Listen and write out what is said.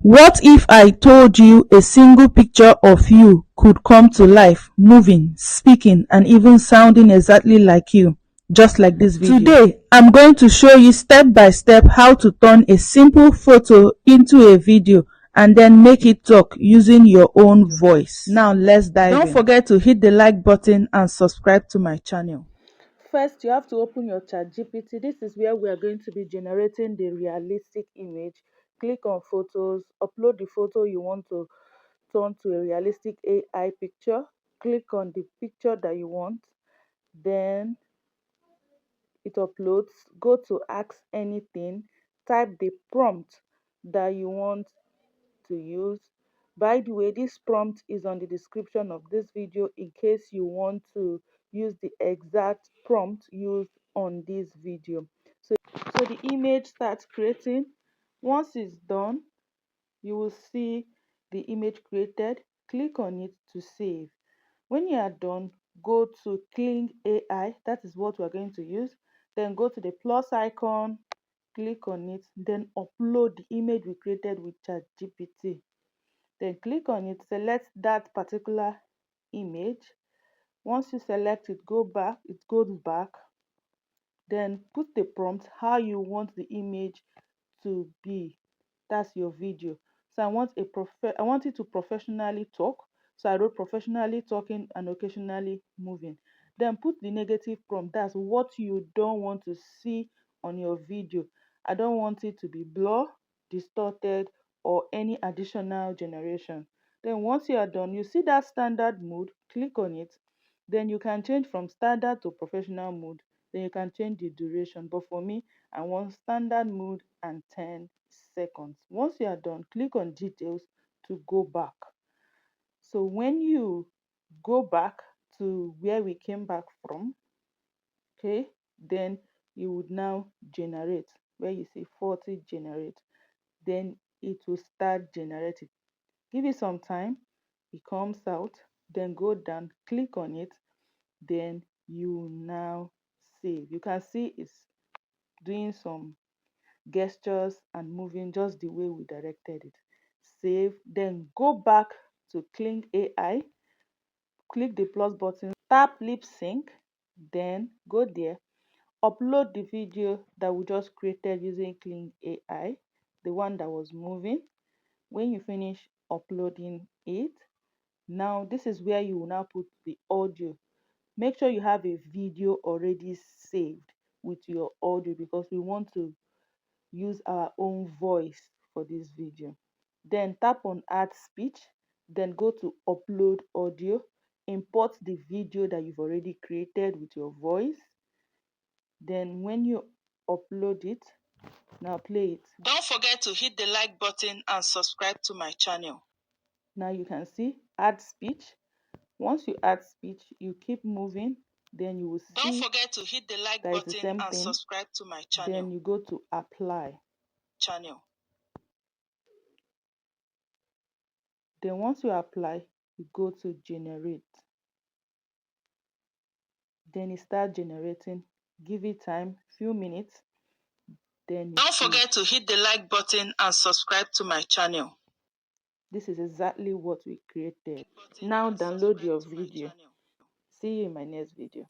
What if I told you a single picture of you could come to life, moving, speaking, and even sounding exactly like you, just like this video? Today, I'm going to show you step by step how to turn a simple photo into a video and then make it talk using your own voice. Now let's dive in. Don't forget to hit the like button and subscribe to my channel. First, you have to open your ChatGPT. This is where we are going to be generating the realistic image. Click on photos, upload the photo you want to turn to a realistic AI picture. Click on the picture that you want, then it uploads. Go to ask anything, type the prompt that you want to use. By the way, this prompt is on the description of this video in case you want to use the exact prompt used on this video. So the image starts creating. Once it's done, you will see the image created. Click on it to save. When you are done, go to Kling AI. That is what we're going to use. Then go to the plus icon, click on it, then upload the image we created with ChatGPT. Then click on it, select that particular image. Once you select it, it goes back. Then put the prompt how you want the image to be. That's your video. So I want it to professionally talk. So I wrote professionally talking and occasionally moving. Then put the negative prompt. That's what you don't want to see on your video. I don't want it to be blur, distorted, or any additional generation. Then once you are done, you see that standard mode, click on it. Then you can change from standard to professional mode. Then you can change the duration. But for me, I want standard mode and 10 seconds. Once you are done, click on details to go back. So when you go back to where we came back from, okay, then you would now generate where you see 40 generate. Then it will start generating. Give it some time, it comes out, then go down, click on it, then you now save. You can see it's doing some gestures and moving just the way we directed it. Save, then go back to Kling AI, click the plus button, tap lip sync, then go there, upload the video that we just created using Kling AI, the one that was moving. When you finish uploading it, now this is where you will now put the audio. Make sure you have a video already saved with your audio because we want to use our own voice for this video. Then tap on add speech, then go to upload audio, import the video that you've already created with your voice. Then when you upload it, now play it. Don't forget to hit the like button and subscribe to my channel. Now you can see add speech. Once you add speech, you keep moving, then you will see don't forget to hit the like button and subscribe to my channel. Then you go to apply channel. Then once you apply, you go to generate. Then it starts generating. Give it time, few minutes. Then don't forget to hit the like button and subscribe to my channel. This is exactly what we created. Now download your video. See you in my next video.